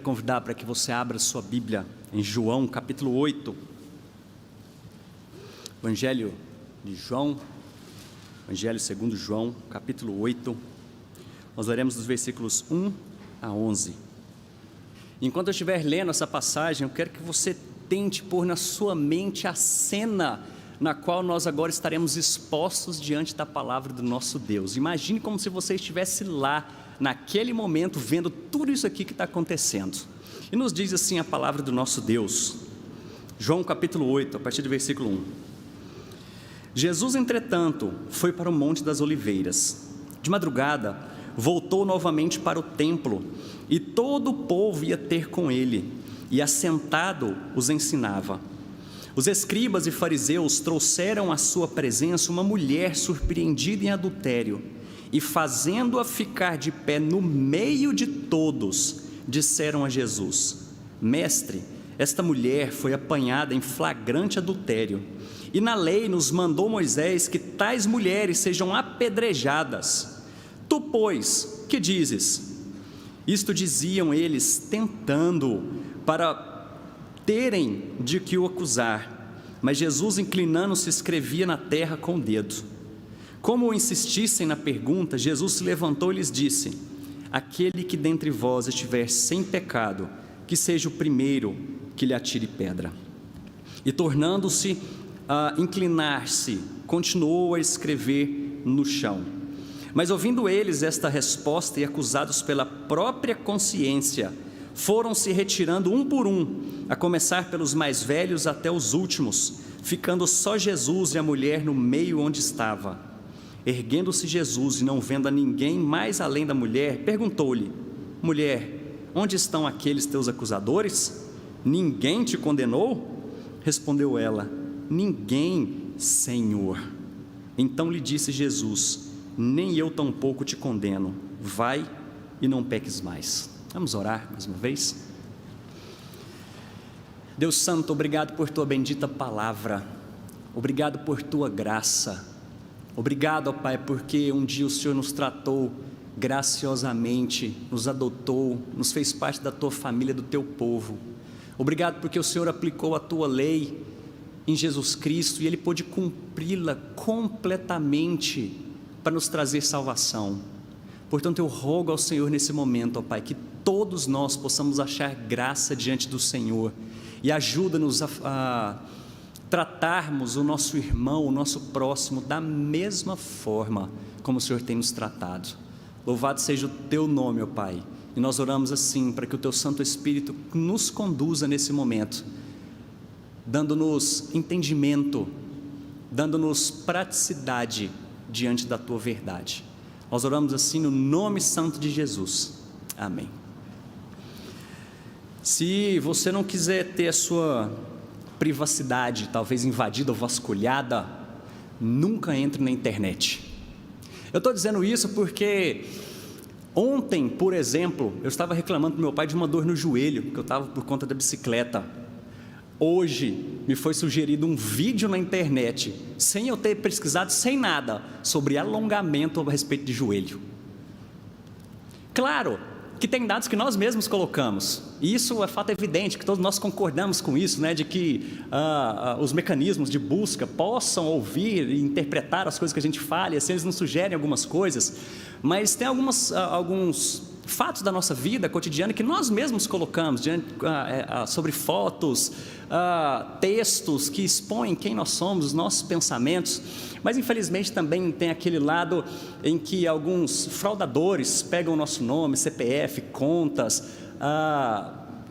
convidar para que você abra sua Bíblia em João, capítulo 8. Evangelho de João, Evangelho segundo João, capítulo 8. Nós leremos dos versículos 1 a 11. Enquanto eu estiver lendo essa passagem, eu quero que você tente pôr na sua mente a cena na qual nós agora estaremos expostos diante da palavra do nosso Deus. Imagine como se você estivesse lá, naquele momento, vendo tudo isso aqui que está acontecendo. E nos diz assim a palavra do nosso Deus, João capítulo 8, a partir do versículo 1. Jesus, entretanto, foi para o Monte das Oliveiras. De madrugada, voltou novamente para o templo, e todo o povo ia ter com ele, e assentado os ensinava. Os escribas e fariseus trouxeram à sua presença uma mulher surpreendida em adultério, e fazendo-a ficar de pé no meio de todos, disseram a Jesus: Mestre, esta mulher foi apanhada em flagrante adultério, e na lei nos mandou Moisés que tais mulheres sejam apedrejadas. Tu, pois, que dizes? Isto diziam eles, tentando, para terem de que o acusar. Mas Jesus, inclinando-se, escrevia na terra com o dedo. Como insistissem na pergunta, Jesus se levantou e lhes disse: Aquele que dentre vós estiver sem pecado, que seja o primeiro que lhe atire pedra. E tornando-se a inclinar-se, continuou a escrever no chão. Mas ouvindo eles esta resposta e acusados pela própria consciência, foram se retirando um por um, a começar pelos mais velhos até os últimos, ficando só Jesus e a mulher no meio onde estava. Erguendo-se Jesus e não vendo a ninguém mais além da mulher, perguntou-lhe: Mulher, onde estão aqueles teus acusadores? Ninguém te condenou? Respondeu ela: Ninguém, Senhor. Então lhe disse Jesus: Nem eu tampouco te condeno. Vai e não peques mais. Vamos orar mais uma vez? Deus Santo, obrigado por tua bendita palavra. Obrigado por tua graça. Obrigado, ó Pai, porque um dia o Senhor nos tratou graciosamente, nos adotou, nos fez parte da tua família, do teu povo. Obrigado porque o Senhor aplicou a tua lei em Jesus Cristo e Ele pôde cumpri-la completamente para nos trazer salvação. Portanto, eu rogo ao Senhor nesse momento, ó Pai, que todos nós possamos achar graça diante do Senhor e ajuda-nos a tratarmos o nosso irmão, o nosso próximo, da mesma forma como o Senhor tem nos tratado. Louvado seja o teu nome, ó Pai, e nós oramos assim, para que o teu Santo Espírito nos conduza nesse momento, dando-nos entendimento, dando-nos praticidade diante da tua verdade. Nós oramos assim no nome santo de Jesus, amém. Se você não quiser ter a sua privacidade talvez invadida ou vasculhada, nunca entre na internet. Eu estou dizendo isso porque ontem, por exemplo, eu estava reclamando para meu pai de uma dor no joelho, que eu estava por conta da bicicleta. Hoje me foi sugerido um vídeo na internet, sem eu ter pesquisado, sem nada, sobre alongamento a respeito de joelho. Claro que tem dados que nós mesmos colocamos, e isso é fato evidente, que todos nós concordamos com isso, né, de que os mecanismos de busca possam ouvir e interpretar as coisas que a gente fala, e assim eles nos sugerem algumas coisas, mas tem alguns fatos da nossa vida cotidiana que nós mesmos colocamos sobre fotos, textos que expõem quem nós somos, os nossos pensamentos. Mas infelizmente também tem aquele lado em que alguns fraudadores pegam o nosso nome, CPF, contas,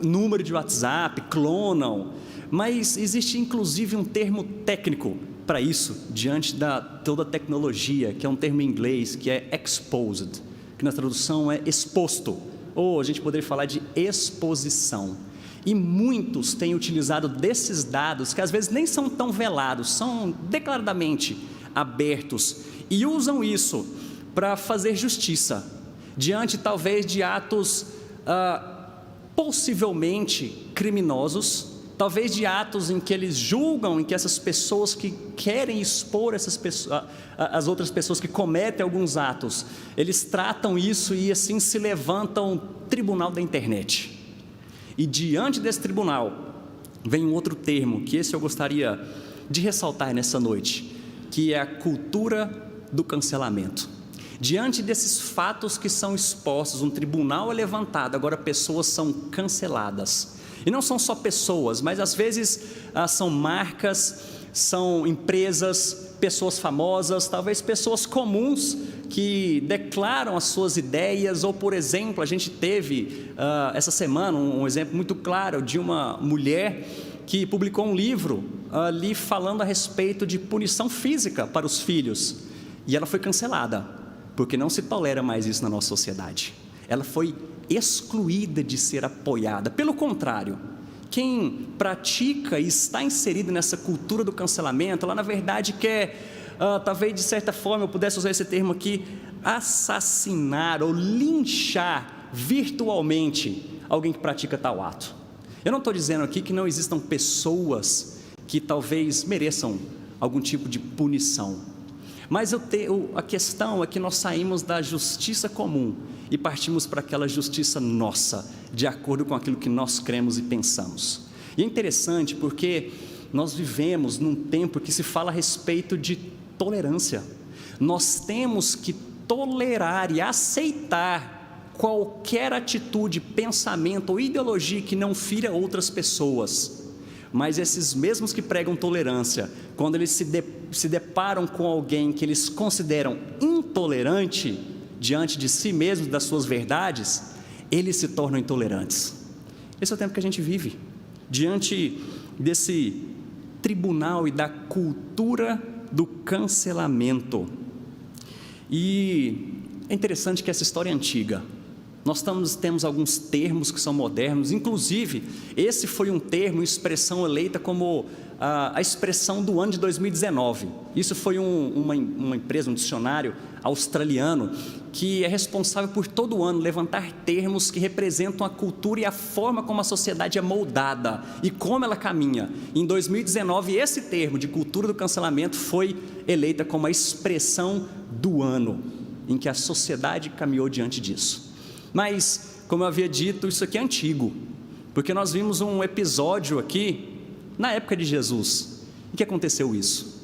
número de WhatsApp, clonam. Mas existe inclusive um termo técnico para isso, diante da toda a tecnologia, que é um termo em inglês, que é exposed, que na tradução é exposto, ou a gente poderia falar de exposição. E muitos têm utilizado desses dados, que às vezes nem são tão velados, são declaradamente abertos, e usam isso para fazer justiça, diante talvez de atos possivelmente criminosos, talvez de atos em que eles julgam, em que essas pessoas que querem expor essas pessoas, as outras pessoas que cometem alguns atos, eles tratam isso e assim se levantam o tribunal da internet. E diante desse tribunal, vem um outro termo, que esse eu gostaria de ressaltar nessa noite, que é a cultura do cancelamento. Diante desses fatos que são expostos, um tribunal é levantado, agora pessoas são canceladas. E não são só pessoas, mas às vezes são marcas, são empresas, pessoas famosas, talvez pessoas comuns que declaram as suas ideias. Ou, por exemplo, a gente teve essa semana um exemplo muito claro de uma mulher que publicou um livro ali falando a respeito de punição física para os filhos, e ela foi cancelada, porque não se tolera mais isso na nossa sociedade. Ela foi excluída de ser apoiada. Pelo contrário, quem pratica e está inserido nessa cultura do cancelamento, ela na verdade quer, talvez de certa forma eu pudesse usar esse termo aqui, assassinar ou linchar virtualmente alguém que pratica tal ato. Eu não estou dizendo aqui que não existam pessoas que talvez mereçam algum tipo de punição, mas a questão é que nós saímos da justiça comum e partimos para aquela justiça nossa, de acordo com aquilo que nós cremos e pensamos. E é interessante porque nós vivemos num tempo que se fala a respeito de tolerância. Nós temos que tolerar e aceitar qualquer atitude, pensamento ou ideologia que não fira outras pessoas. Mas esses mesmos que pregam tolerância, quando eles se deparam com alguém que eles consideram intolerante diante de si mesmos, das suas verdades, eles se tornam intolerantes. Esse é o tempo que a gente vive, diante desse tribunal e da cultura do cancelamento. E é interessante que essa história é antiga. Nós temos alguns termos que são modernos, inclusive esse foi um termo, expressão eleita como a expressão do ano de 2019. Isso foi uma empresa, um dicionário australiano, que é responsável por todo ano levantar termos que representam a cultura e a forma como a sociedade é moldada e como ela caminha. Em 2019, esse termo de cultura do cancelamento foi eleita como a expressão do ano, em que a sociedade caminhou diante disso. Mas, como eu havia dito, isso aqui é antigo, porque nós vimos um episódio aqui, na época de Jesus. Em que aconteceu isso?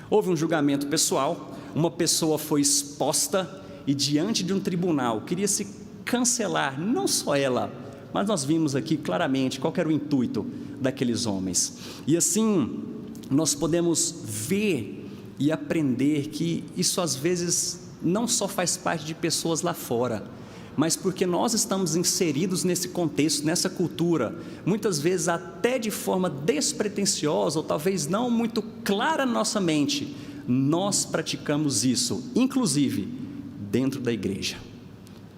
Houve um julgamento pessoal, uma pessoa foi exposta e diante de um tribunal queria se cancelar, não só ela, mas nós vimos aqui claramente qual era o intuito daqueles homens. E assim, nós podemos ver e aprender que isso às vezes não só faz parte de pessoas lá fora, mas porque nós estamos inseridos nesse contexto, nessa cultura, muitas vezes até de forma despretensiosa, ou talvez não muito clara na nossa mente, nós praticamos isso, inclusive dentro da igreja,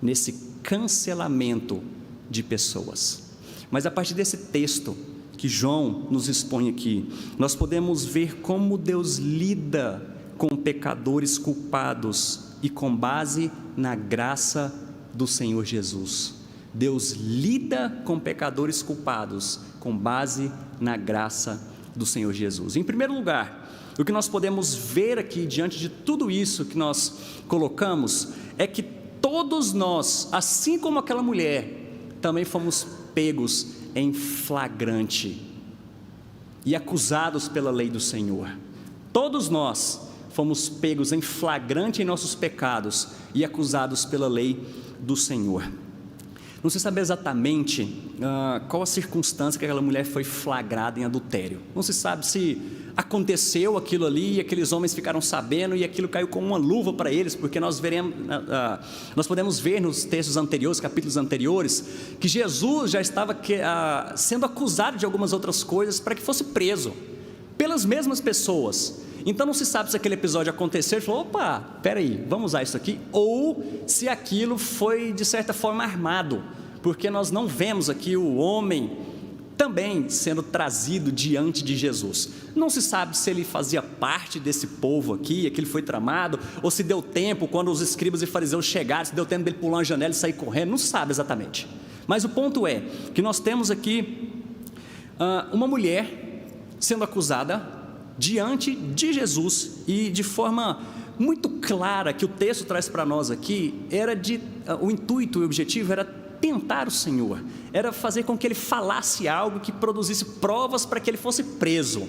nesse cancelamento de pessoas. Mas a partir desse texto que João nos expõe aqui, nós podemos ver como Deus lida com pecadores culpados e com base na graça do Senhor Jesus. Deus lida com pecadores culpados com base na graça do Senhor Jesus. Em primeiro lugar, o que nós podemos ver aqui diante de tudo isso que nós colocamos é que todos nós, assim como aquela mulher, também fomos pegos em flagrante e acusados pela lei do Senhor. Todos nós fomos pegos em flagrante em nossos pecados e acusados pela lei do Senhor. Não se sabe exatamente qual a circunstância que aquela mulher foi flagrada em adultério. Não se sabe se aconteceu aquilo ali e aqueles homens ficaram sabendo e aquilo caiu como uma luva para eles, porque nós podemos ver nos textos anteriores, capítulos anteriores, que Jesus já estava sendo acusado de algumas outras coisas para que fosse preso pelas mesmas pessoas. Então não se sabe se aquele episódio aconteceu e falou, opa, peraí, vamos usar isso aqui, ou se aquilo foi de certa forma armado, porque nós não vemos aqui o homem também sendo trazido diante de Jesus. Não se sabe se ele fazia parte desse povo aqui, aquilo foi tramado, ou se deu tempo, quando os escribas e fariseus chegaram, se deu tempo dele pular uma janela e sair correndo, não se sabe exatamente. Mas o ponto é, que nós temos aqui uma mulher sendo acusada diante de Jesus, e de forma muito clara que o texto traz para nós aqui, o intuito e o objetivo era tentar o Senhor, era fazer com que ele falasse algo que produzisse provas para que ele fosse preso.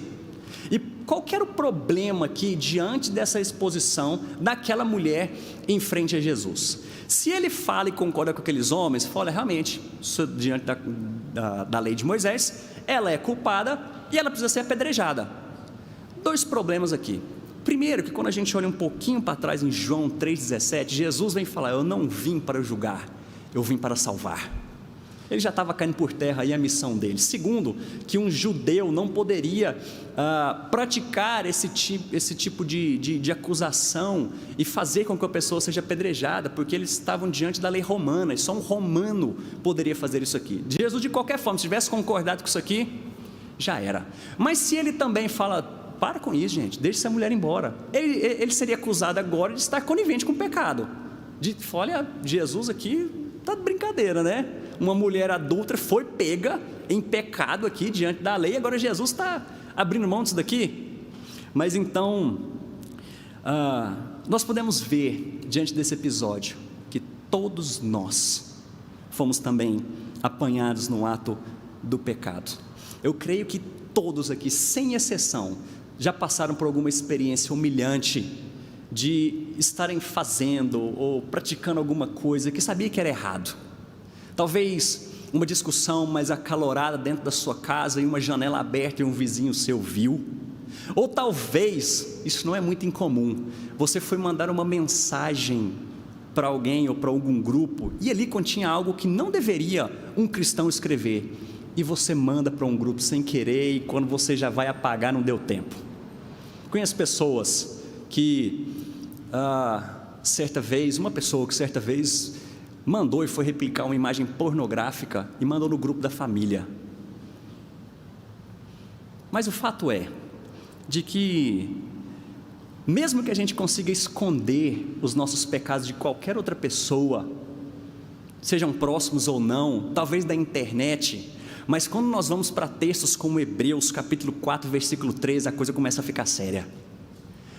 E qual que era o problema aqui diante dessa exposição daquela mulher em frente a Jesus? Se ele fala e concorda com aqueles homens, fala, realmente, diante da lei de Moisés, ela é culpada e ela precisa ser apedrejada. Dois problemas aqui. Primeiro, que quando a gente olha um pouquinho para trás em João 3,17, Jesus vem falar, eu não vim para julgar, eu vim para salvar. Ele já estava caindo por terra aí a missão dele. Segundo, que um judeu não poderia praticar esse tipo de acusação e fazer com que a pessoa seja apedrejada, porque eles estavam diante da lei romana, e só um romano poderia fazer isso aqui. Jesus, de qualquer forma, se tivesse concordado com isso aqui, já era. Mas se ele também fala, para com isso, gente, deixe essa mulher embora, ele seria acusado agora de estar conivente com o pecado. Olha, Jesus aqui está de brincadeira, né? Uma mulher adúltera foi pega em pecado aqui diante da lei, agora Jesus está abrindo mão disso daqui. Mas então, nós podemos ver diante desse episódio que todos nós fomos também apanhados no ato do pecado. Eu creio que todos aqui, sem exceção, já passaram por alguma experiência humilhante de estarem fazendo ou praticando alguma coisa que sabia que era errado. Talvez uma discussão mais acalorada dentro da sua casa e uma janela aberta e um vizinho seu viu. Ou talvez, isso não é muito incomum, você foi mandar uma mensagem para alguém ou para algum grupo e ali continha algo que não deveria um cristão escrever, e você manda para um grupo sem querer, e quando você já vai apagar não deu tempo. Conheço pessoas que uma pessoa que certa vez mandou e foi replicar uma imagem pornográfica e mandou no grupo da família. Mas o fato é de que mesmo que a gente consiga esconder os nossos pecados de qualquer outra pessoa, sejam próximos ou não, talvez da internet, mas quando nós vamos para textos como Hebreus capítulo 4 versículo 13, a coisa começa a ficar séria.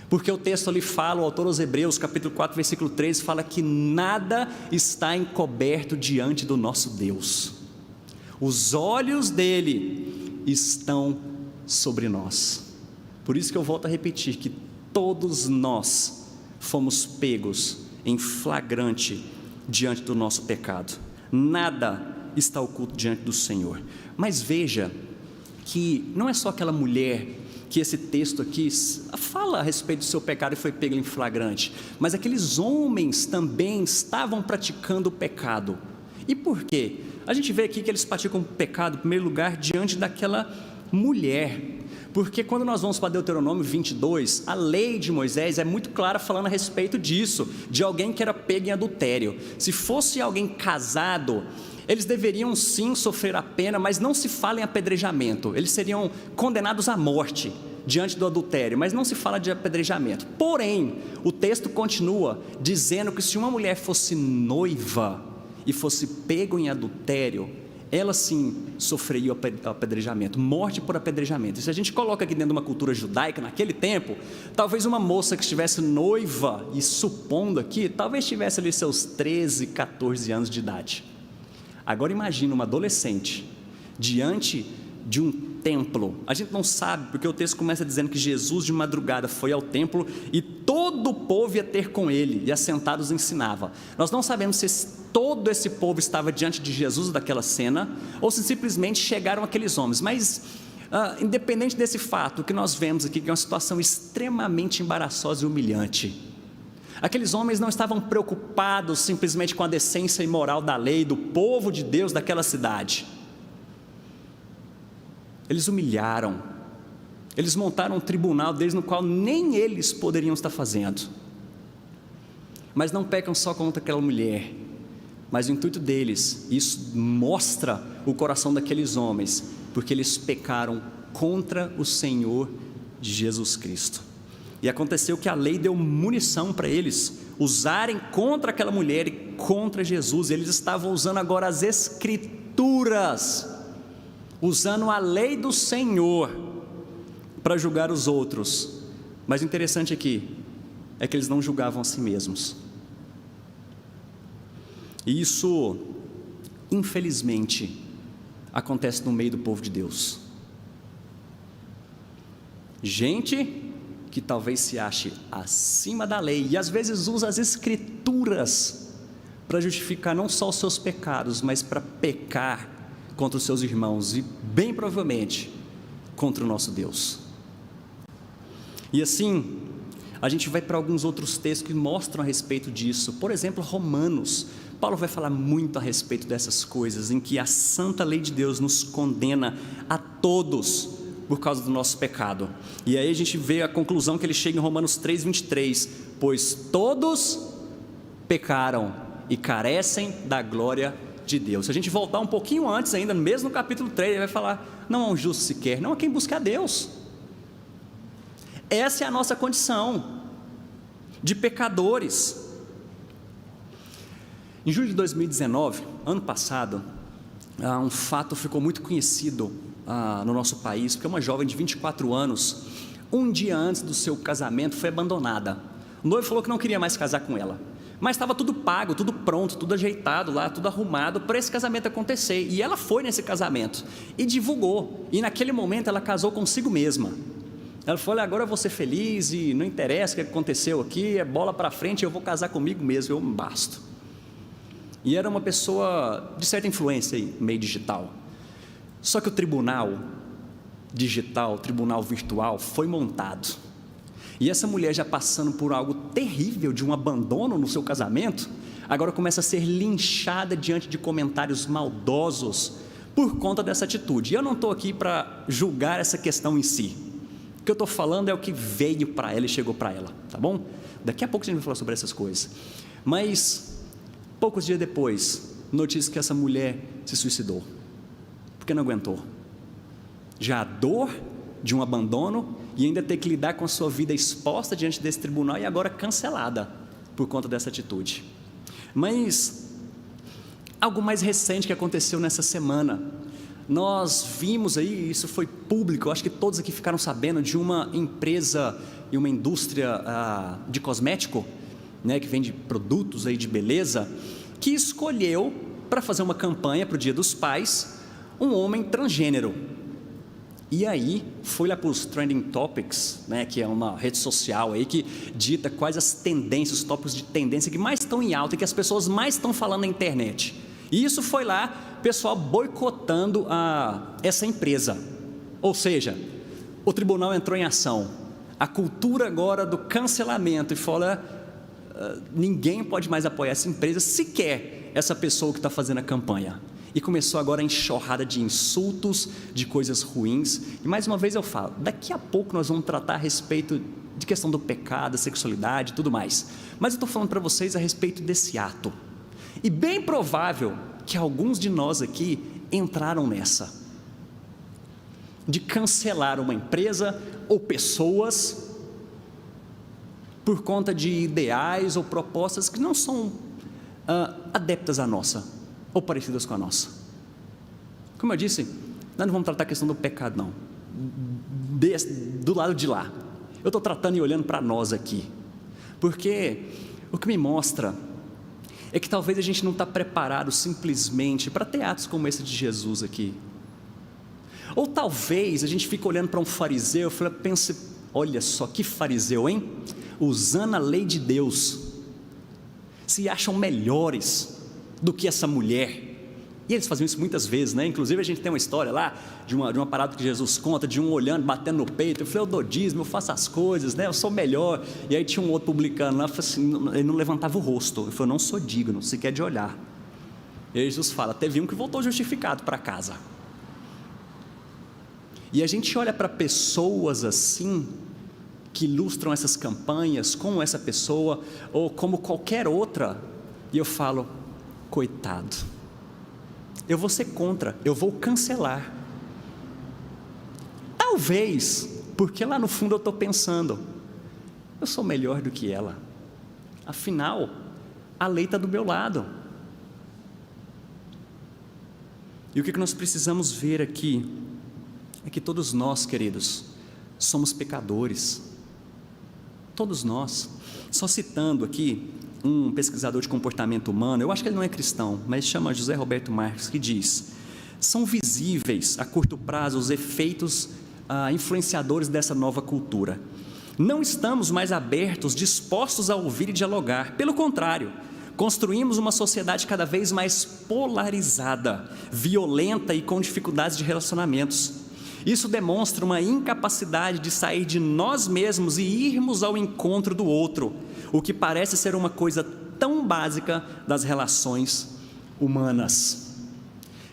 Porque o texto ali fala, o autor aos Hebreus, capítulo 4, versículo 13, fala que nada está encoberto diante do nosso Deus. Os olhos dele estão sobre nós. Por isso que eu volto a repetir que todos nós fomos pegos em flagrante diante do nosso pecado. Nada está oculto diante do Senhor. Mas veja que não é só aquela mulher que esse texto aqui fala a respeito do seu pecado e foi pego em flagrante, mas aqueles homens também estavam praticando o pecado. E por quê? A gente vê aqui que eles praticam o pecado, em primeiro lugar, diante daquela mulher, porque quando nós vamos para Deuteronômio 22, a lei de Moisés é muito clara falando a respeito disso, de alguém que era pego em adultério. Se fosse alguém casado, eles deveriam sim sofrer a pena, mas não se fala em apedrejamento, eles seriam condenados à morte diante do adultério, mas não se fala de apedrejamento. Porém, o texto continua dizendo que se uma mulher fosse noiva e fosse pego em adultério, ela sim sofreria o apedrejamento, morte por apedrejamento. E se a gente coloca aqui dentro de uma cultura judaica, naquele tempo, talvez uma moça que estivesse noiva, e supondo aqui, talvez tivesse ali seus 13, 14 anos de idade. Agora imagina uma adolescente diante de um templo. A gente não sabe, porque o texto começa dizendo que Jesus de madrugada foi ao templo e todo o povo ia ter com ele, e assentados ensinava. Nós não sabemos se todo esse povo estava diante de Jesus daquela cena, ou se simplesmente chegaram aqueles homens, mas independente desse fato, o que nós vemos aqui que é uma situação extremamente embaraçosa e humilhante. Aqueles homens não estavam preocupados simplesmente com a decência e moral da lei, do povo de Deus daquela cidade. Eles humilharam, eles montaram um tribunal deles no qual nem eles poderiam estar fazendo. Mas não pecam só contra aquela mulher, mas o intuito deles, isso mostra o coração daqueles homens, porque eles pecaram contra o Senhor Jesus Cristo. E aconteceu que a lei deu munição para eles usarem contra aquela mulher e contra Jesus. Eles estavam usando agora as Escrituras, usando a lei do Senhor para julgar os outros. Mas o interessante aqui é que eles não julgavam a si mesmos. E isso infelizmente, acontece no meio do povo de Deus. Gente que talvez se ache acima da lei e às vezes usa as escrituras para justificar não só os seus pecados, mas para pecar contra os seus irmãos e bem provavelmente contra o nosso Deus. E assim, a gente vai para alguns outros textos que mostram a respeito disso. Por exemplo, Romanos. Paulo vai falar muito a respeito dessas coisas, em que a santa lei de Deus nos condena a todos por causa do nosso pecado. E aí a gente vê a conclusão que ele chega em Romanos 3:23, pois todos pecaram e carecem da glória de Deus. Se a gente voltar um pouquinho antes ainda, mesmo no capítulo 3, ele vai falar, não há um justo sequer, não há quem busque a Deus. Essa é a nossa condição de pecadores. Em julho de 2019, ano passado, um fato ficou muito conhecido no nosso país, porque uma jovem de 24 anos, um dia antes do seu casamento, foi abandonada. O noivo falou que não queria mais casar com ela, mas estava tudo pago, tudo pronto, tudo ajeitado lá, tudo arrumado para esse casamento acontecer, e ela foi nesse casamento, e divulgou, e naquele momento ela casou consigo mesma. Ela falou, olha, agora eu vou ser feliz, e não interessa o que aconteceu aqui, é bola para frente, eu vou casar comigo mesmo, eu me basto. E era uma pessoa de certa influência aí, meio digital. Só que o tribunal digital, o tribunal virtual foi montado. E essa mulher, já passando por algo terrível de um abandono no seu casamento, agora começa a ser linchada diante de comentários maldosos por conta dessa atitude. E eu não estou aqui para julgar essa questão em si. O que eu estou falando é o que veio para ela e chegou para ela, tá bom? Daqui a pouco a gente vai falar sobre essas coisas. Mas poucos dias depois, notícia que essa mulher se suicidou, porque não aguentou. Já a dor de um abandono e ainda ter que lidar com a sua vida exposta diante desse tribunal e agora cancelada por conta dessa atitude. Mas algo mais recente que aconteceu nessa semana, nós vimos aí, isso foi público, acho que todos aqui ficaram sabendo, de uma empresa e uma indústria de cosmético, né, que vende produtos aí de beleza, que escolheu para fazer uma campanha para o Dia dos Pais, um homem transgênero. E aí foi lá para os Trending Topics, né, que é uma rede social aí que dita quais as tendências, os tópicos de tendência que mais estão em alta e que as pessoas mais estão falando na internet. E isso foi lá, pessoal boicotando essa empresa. Ou seja, o tribunal entrou em ação. A cultura agora do cancelamento e fala, ninguém pode mais apoiar essa empresa, sequer essa pessoa que está fazendo a campanha. E começou agora a enxurrada de insultos, de coisas ruins. E mais uma vez eu falo, daqui a pouco nós vamos tratar a respeito de questão do pecado, da sexualidade e tudo mais. Mas eu estou falando para vocês a respeito desse ato. E bem provável que alguns de nós aqui entraram nessa, de cancelar uma empresa ou pessoas por conta de ideais ou propostas que não são adeptas à nossa, ou parecidas com a nossa. Como eu disse, nós não vamos tratar a questão do pecado não, do lado de lá. Eu estou tratando e olhando para nós aqui, porque o que me mostra é que talvez a gente não está preparado simplesmente para ter atos como esse de Jesus aqui. Ou talvez a gente fique olhando para um fariseu e pense, olha só que fariseu, hein? Usando a lei de Deus, se acham melhores do que essa mulher. E eles faziam isso muitas vezes, né? Inclusive a gente tem uma história lá, de uma parada que Jesus conta, de um olhando, batendo no peito. Eu falei, eu dou dízimo, eu faço as coisas, né? Eu sou melhor. E aí tinha um outro publicano lá, assim, ele não levantava o rosto. Ele falou, eu não sou digno, sequer de olhar. E aí Jesus fala, teve um que voltou justificado para casa. E a gente olha para pessoas assim, que ilustram essas campanhas, como essa pessoa, ou como qualquer outra, e eu falo, coitado, eu vou ser contra, eu vou cancelar. Talvez, porque lá no fundo eu estou pensando, eu sou melhor do que ela, afinal, a lei está do meu lado. E o que nós precisamos ver aqui, é que todos nós, queridos, somos pecadores, todos nós. Só citando aqui um pesquisador de comportamento humano, eu acho que ele não é cristão, mas chama José Roberto Marques, que diz: são visíveis a curto prazo os efeitos influenciadores dessa nova cultura. Não estamos mais abertos, dispostos a ouvir e dialogar. Pelo contrário, construímos uma sociedade cada vez mais polarizada, violenta e com dificuldades de relacionamentos. Isso demonstra uma incapacidade de sair de nós mesmos e irmos ao encontro do outro, o que parece ser uma coisa tão básica das relações humanas.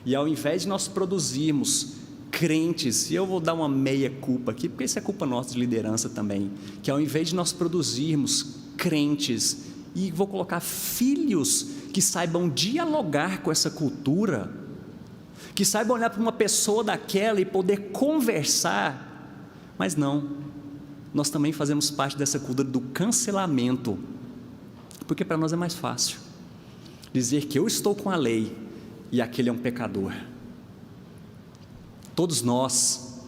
E ao invés de nós produzirmos crentes, e eu vou dar uma meia culpa aqui, porque isso é culpa nossa de liderança também, que ao invés de nós produzirmos crentes, e vou colocar filhos que saibam dialogar com essa cultura, que saibam olhar para uma pessoa daquela e poder conversar, mas não, nós também fazemos parte dessa cultura do cancelamento, porque para nós é mais fácil dizer que eu estou com a lei e aquele é um pecador. Todos nós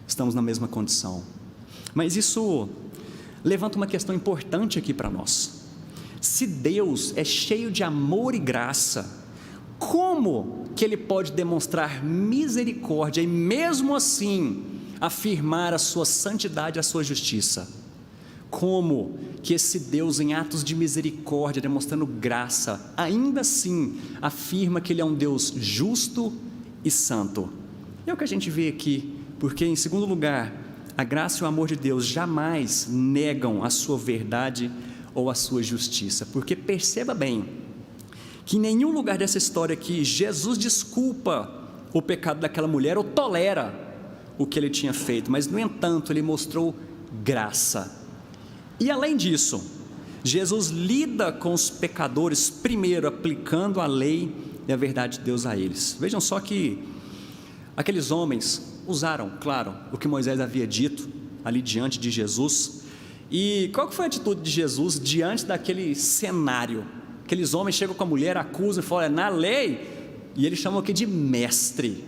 estamos na mesma condição, mas isso levanta uma questão importante aqui para nós. Se Deus é cheio de amor e graça, como que Ele pode demonstrar misericórdia e mesmo assim afirmar a sua santidade e a sua justiça? Como que esse Deus, em atos de misericórdia, demonstrando graça, ainda assim afirma que Ele é um Deus justo e santo? É o que a gente vê aqui, porque em segundo lugar, a graça e o amor de Deus jamais negam a sua verdade ou a sua justiça, porque perceba bem, que em nenhum lugar dessa história aqui, Jesus desculpa o pecado daquela mulher ou tolera o que ele tinha feito, mas no entanto, ele mostrou graça. E além disso, Jesus lida com os pecadores, primeiro aplicando a lei e a verdade de Deus a eles. Vejam só que aqueles homens usaram, claro, o que Moisés havia dito ali diante de Jesus. E qual que foi a atitude de Jesus diante daquele cenário? Aqueles homens chegam com a mulher, acusam e falam: é na lei, e eles chamam aqui de mestre.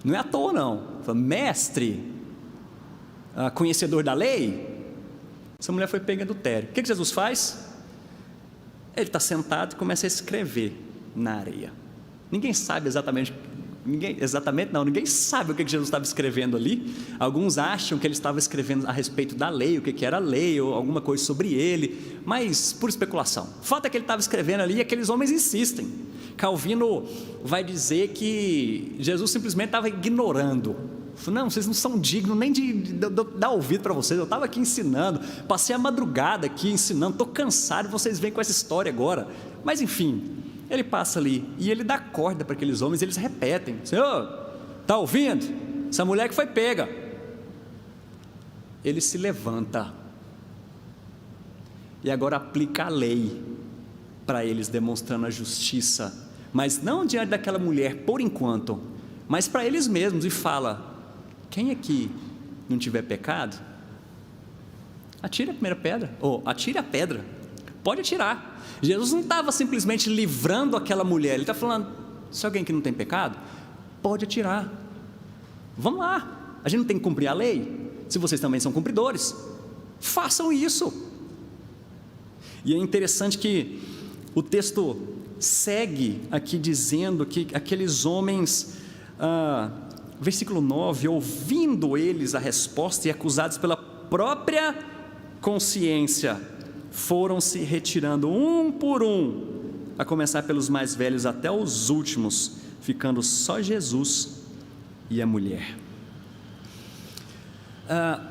Não é à toa não, fala, mestre, conhecedor da lei. Essa mulher foi pega em adultério. O que Jesus faz? Ele está sentado e começa a escrever na areia. Ninguém sabe exatamente, ninguém sabe o que Jesus estava escrevendo ali. Alguns acham que ele estava escrevendo a respeito da lei, o que era a lei, ou alguma coisa sobre ele, mas por especulação. O fato é que ele estava escrevendo ali e aqueles homens insistem. Calvino vai dizer que Jesus simplesmente estava ignorando. Não, vocês não são dignos nem de dar ouvido para vocês, eu estava aqui ensinando, passei a madrugada aqui ensinando, estou cansado, vocês vêm com essa história agora. Mas enfim, ele passa ali e ele dá corda para aqueles homens, eles repetem: Senhor, está ouvindo? Essa mulher que foi pega. Ele se levanta e agora aplica a lei para eles, demonstrando a justiça, mas não diante daquela mulher por enquanto, mas para eles mesmos, e fala: quem aqui não tiver pecado, atire a primeira pedra, ou atire a pedra, pode atirar. Jesus não estava simplesmente livrando aquela mulher, ele está falando: se alguém que não tem pecado, pode atirar, vamos lá, a gente não tem que cumprir a lei? Se vocês também são cumpridores, façam isso. E é interessante que o texto segue aqui dizendo que aqueles homens, versículo 9, ouvindo eles a resposta e acusados pela própria consciência, foram se retirando um por um, a começar pelos mais velhos até os últimos, ficando só Jesus e a mulher.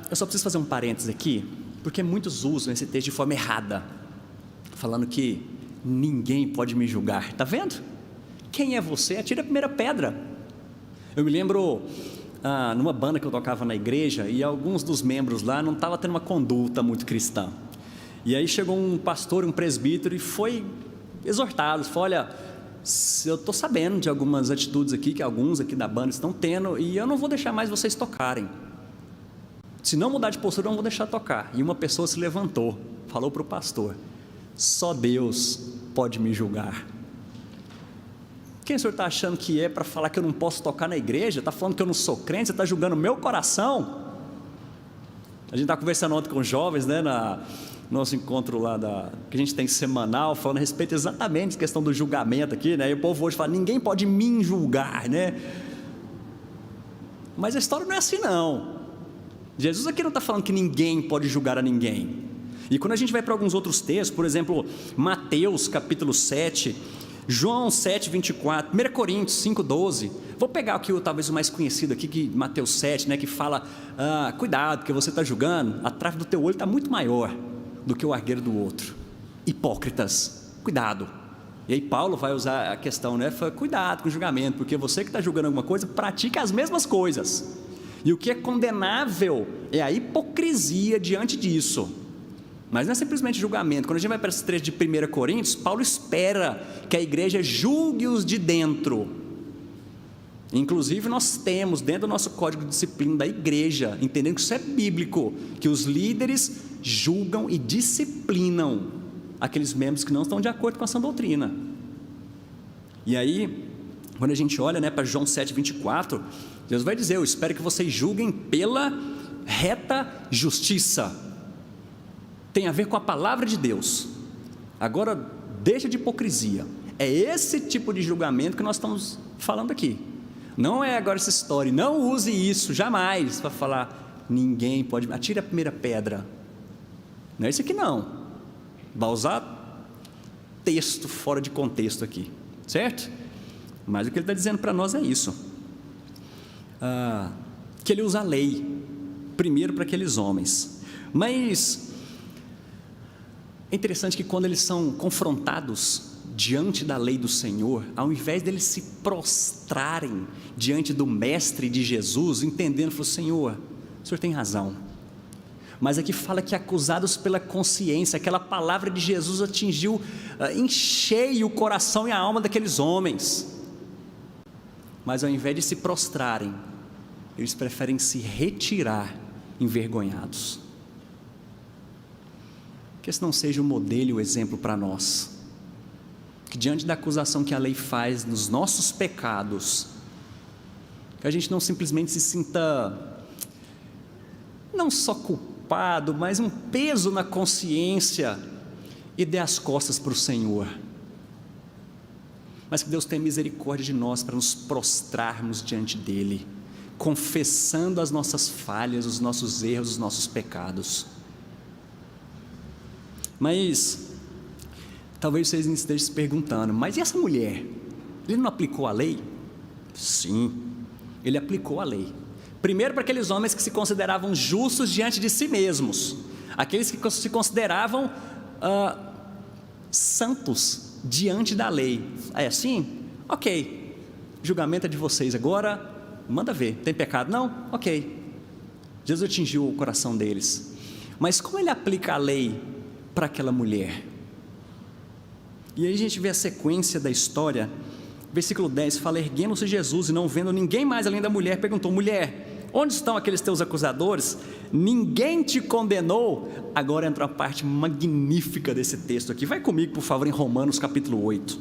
Eu só preciso fazer um parênteses aqui, porque muitos usam esse texto de forma errada, falando que ninguém pode me julgar. Está vendo? Quem é você? Atire a primeira pedra. Eu me lembro numa banda que eu tocava na igreja, e alguns dos membros lá não estavam tendo uma conduta muito cristã, e aí chegou um pastor, um presbítero, e foi exortá-los, falou: olha, eu estou sabendo de algumas atitudes aqui que alguns aqui da banda estão tendo, e eu não vou deixar mais vocês tocarem. Se não mudar de postura, eu não vou deixar tocar. E uma pessoa se levantou, falou para o pastor: só Deus pode me julgar. Quem o senhor está achando que é para falar que eu não posso tocar na igreja? Está falando que eu não sou crente? Você está julgando o meu coração? A gente está conversando ontem com os jovens, né, nosso encontro lá que a gente tem semanal, falando a respeito exatamente da questão do julgamento aqui, né? E o povo hoje fala, ninguém pode me julgar, né? Mas a história não é assim, não. Jesus aqui não está falando que ninguém pode julgar a ninguém. E quando a gente vai para alguns outros textos, por exemplo, Mateus capítulo 7, João 7, 24, 1 Coríntios 5, 12, vou pegar aqui talvez o mais conhecido aqui, que Mateus 7, né, que fala, cuidado, porque você está julgando, a trave do teu olho está muito maior do que o argueiro do outro. Hipócritas, cuidado. E aí Paulo vai usar a questão, né, fala, cuidado com o julgamento, porque você que está julgando alguma coisa, pratica as mesmas coisas. E o que é condenável é a hipocrisia diante disso. Mas não é simplesmente julgamento. Quando a gente vai para esse trecho de 1 Coríntios, Paulo espera que a igreja julgue-os de dentro. Inclusive nós temos dentro do nosso código de disciplina da igreja, entendendo que isso é bíblico, que os líderes julgam e disciplinam aqueles membros que não estão de acordo com essa doutrina. E aí, quando a gente olha, né, para João 7, 24, Deus vai dizer, eu espero que vocês julguem pela reta justiça. Tem a ver com a palavra de Deus. Agora, deixa de hipocrisia. É esse tipo de julgamento que nós estamos falando aqui. Não é agora essa história, não use isso jamais para falar, ninguém pode, atire a primeira pedra. Não é isso aqui não. Vai usar texto fora de contexto aqui, certo? Mas o que ele está dizendo para nós é isso. Que ele usa a lei, primeiro para aqueles homens. Mas é interessante que quando eles são confrontados diante da lei do Senhor, ao invés deles se prostrarem diante do Mestre de Jesus, entendendo, falou, Senhor, o Senhor tem razão. Mas aqui fala que acusados pela consciência, aquela palavra de Jesus atingiu em cheio o coração e a alma daqueles homens. Mas ao invés de se prostrarem, eles preferem se retirar envergonhados. Que esse não seja o modelo e o exemplo para nós, que diante da acusação que a lei faz nos nossos pecados, que a gente não simplesmente se sinta não só culpado, mas um peso na consciência e dê as costas para o Senhor, mas que Deus tenha misericórdia de nós para nos prostrarmos diante dEle, confessando as nossas falhas, os nossos erros, os nossos pecados. Mas talvez vocês estejam se perguntando, mas e essa mulher? Ele não aplicou a lei? Sim, ele aplicou a lei. Primeiro para aqueles homens que se consideravam justos diante de si mesmos, aqueles que se consideravam santos diante da lei. É assim? Ok, julgamento é de vocês agora, manda ver, tem pecado não? Ok, Jesus atingiu o coração deles. Mas como ele aplica a lei para aquela mulher? E aí a gente vê a sequência da história. Versículo 10 fala, erguendo-se Jesus e não vendo ninguém mais além da mulher, perguntou, mulher, onde estão aqueles teus acusadores? Ninguém te condenou? Agora entra a parte magnífica desse texto aqui, vai comigo por favor em Romanos capítulo 8,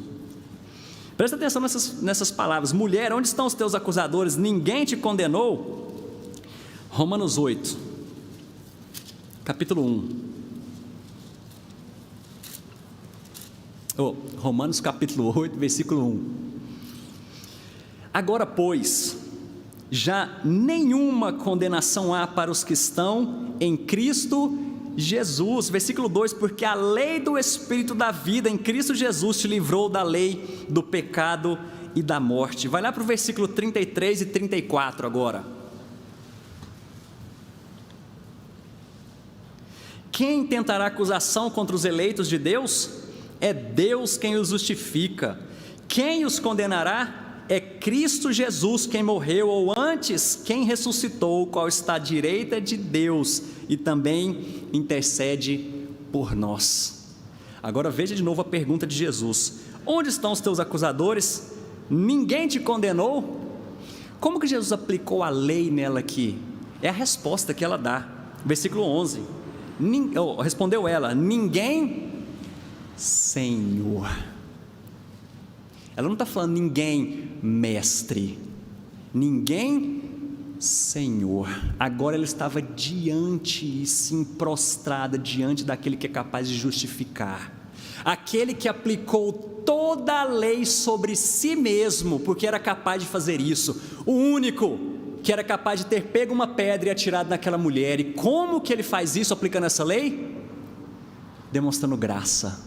presta atenção nessas palavras, mulher, onde estão os teus acusadores? Ninguém te condenou? Romanos 8, capítulo 1, Romanos capítulo 8, versículo 1, agora pois, já nenhuma condenação há para os que estão em Cristo Jesus, versículo 2, porque a lei do Espírito da vida em Cristo Jesus te livrou da lei do pecado e da morte. Vai lá para o versículo 33 e 34 agora. Quem tentará acusação contra os eleitos de Deus? É Deus quem os justifica. Quem os condenará? É Cristo Jesus quem morreu, ou antes, quem ressuscitou, o qual está à direita de Deus e também intercede por nós. Agora veja de novo a pergunta de Jesus, onde estão os teus acusadores? Ninguém te condenou? Como que Jesus aplicou a lei nela aqui? É a resposta que ela dá, versículo 11, respondeu ela, ninguém, Senhor. Ela não está falando ninguém, mestre, ninguém, Senhor. Agora ela estava diante e sim prostrada diante daquele que é capaz de justificar, aquele que aplicou toda a lei sobre si mesmo, porque era capaz de fazer isso, o único que era capaz de ter pego uma pedra e atirado naquela mulher. E como que ele faz isso aplicando essa lei? Demonstrando graça,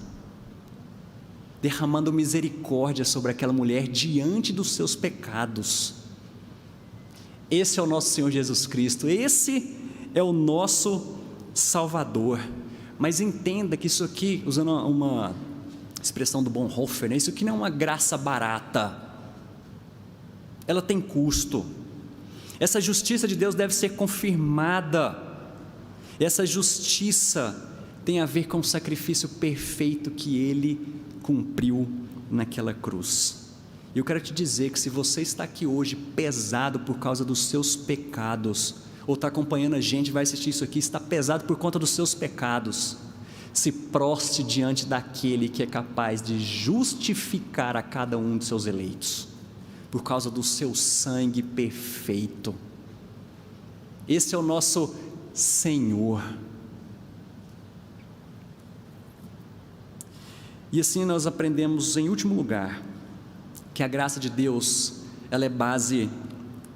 derramando misericórdia sobre aquela mulher diante dos seus pecados. Esse é o nosso Senhor Jesus Cristo, esse é o nosso Salvador. Mas entenda que isso aqui, usando uma expressão do Bonhoeffer, né? Isso aqui não é uma graça barata, ela tem custo. Essa justiça de Deus deve ser confirmada, essa justiça tem a ver com o sacrifício perfeito que Ele cumpriu naquela cruz. E eu quero te dizer que se você está aqui hoje pesado por causa dos seus pecados, ou está acompanhando a gente, vai assistir isso aqui, está pesado por conta dos seus pecados, se prostre diante daquele que é capaz de justificar a cada um de seus eleitos, por causa do seu sangue perfeito. Esse é o nosso Senhor. E assim nós aprendemos, em último lugar, que a graça de Deus, ela é base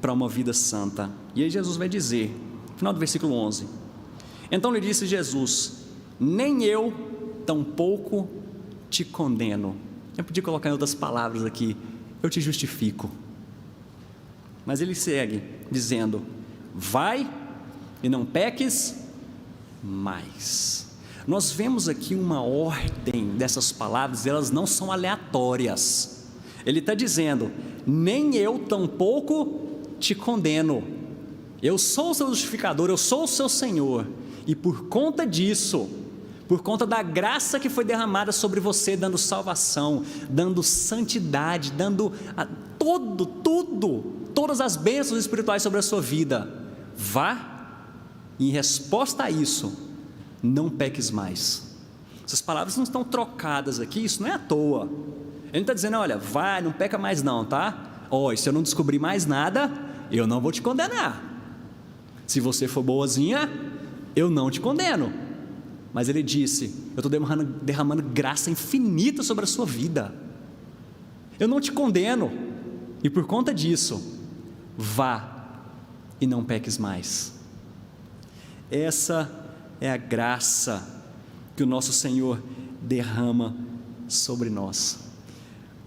para uma vida santa. E aí Jesus vai dizer, no final do versículo 11: então lhe disse Jesus: nem eu tampouco te condeno. Eu podia colocar em outras palavras aqui: eu te justifico. Mas ele segue dizendo: vai e não peques mais. Nós vemos aqui uma ordem dessas palavras, elas não são aleatórias. Ele está dizendo: nem eu tampouco te condeno. Eu sou o seu justificador, eu sou o seu Senhor. E por conta disso, por conta da graça que foi derramada sobre você, dando salvação, dando santidade, dando todas as bênçãos espirituais sobre a sua vida, vá, e em resposta a isso, não peques mais. Essas palavras não estão trocadas aqui, isso não é à toa. Ele não está dizendo: olha, vai, não peca mais não, tá? E se eu não descobrir mais nada, eu não vou te condenar. Se você for boazinha, eu não te condeno. Mas ele disse: eu estou derramando graça infinita sobre a sua vida. Eu não te condeno, e por conta disso, vá e não peques mais. Essa é a graça que o nosso Senhor derrama sobre nós.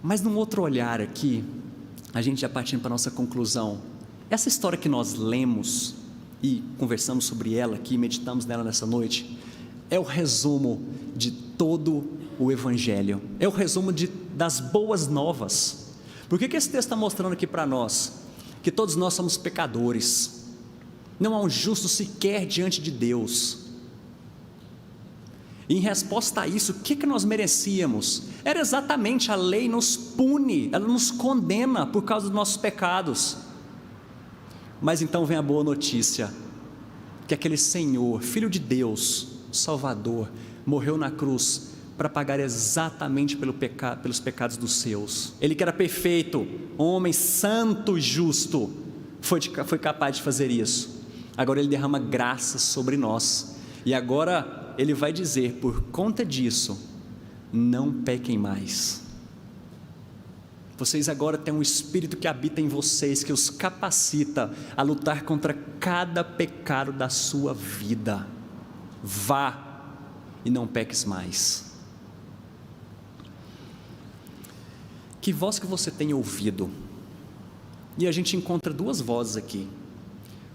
Mas num outro olhar aqui, a gente já partindo para a nossa conclusão, essa história que nós lemos e conversamos sobre ela aqui, meditamos nela nessa noite, é o resumo de todo o Evangelho, é o resumo das boas novas. Por que esse texto está mostrando aqui para nós? Que todos nós somos pecadores, não há um justo sequer diante de Deus. E em resposta a isso, o que nós merecíamos? Era exatamente, a lei nos pune, ela nos condena por causa dos nossos pecados. Mas então vem a boa notícia, que aquele Senhor, Filho de Deus, Salvador, morreu na cruz para pagar exatamente pelos pecados dos seus. Ele que era perfeito, homem santo e justo, foi capaz de fazer isso. Agora ele derrama graça sobre nós, e agora ele vai dizer: por conta disso, não pequem mais. Vocês agora têm um Espírito que habita em vocês, que os capacita a lutar contra cada pecado da sua vida. Vá e não peques mais. Que voz que você tem ouvido? E a gente encontra duas vozes aqui.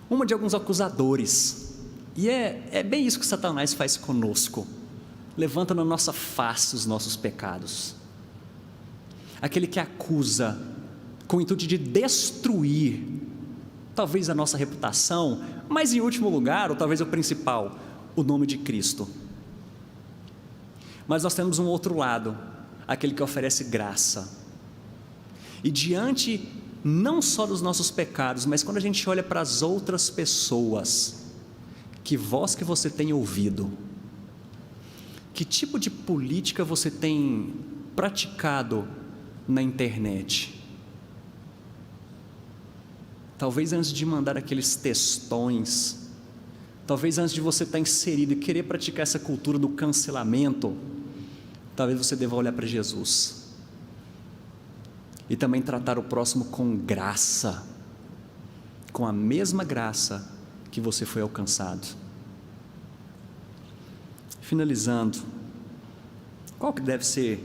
Uma de alguns acusadores, e é bem isso que Satanás faz conosco, levanta na nossa face os nossos pecados. Aquele que acusa com o intuito de destruir, talvez a nossa reputação, mas em último lugar, ou talvez o principal, o nome de Cristo. Mas nós temos um outro lado, aquele que oferece graça. E diante não só dos nossos pecados, mas quando a gente olha para as outras pessoas, que voz que você tem ouvido? Que tipo de política você tem praticado na internet? talvez antes de mandar aqueles textões, talvez antes de você estar inserido e querer praticar essa cultura do cancelamento, talvez você deva olhar para Jesus e também tratar o próximo com graça, com a mesma graça que você foi alcançado. Finalizando, qual que deve ser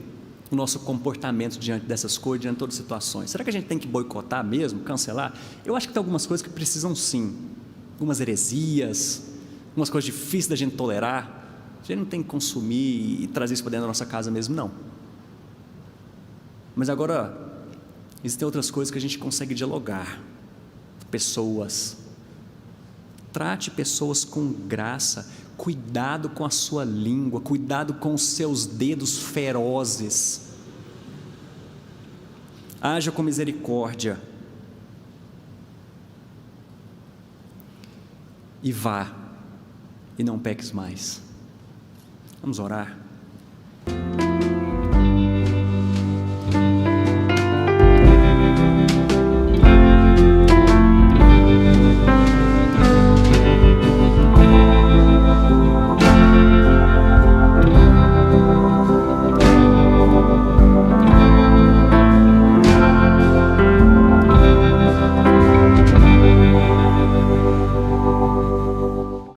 o nosso comportamento diante dessas coisas, diante de todas as situações? Será que a gente tem que boicotar mesmo, cancelar? Eu acho que tem algumas coisas que precisam sim, algumas heresias, algumas coisas difíceis da gente tolerar. A gente não tem que consumir e trazer isso para dentro da nossa casa mesmo, não. Mas agora, existem outras coisas que a gente consegue dialogar. Pessoas, trate pessoas com graça, cuidado com a sua língua, cuidado com os seus dedos ferozes, haja com misericórdia e vá, e não peques mais. Vamos orar.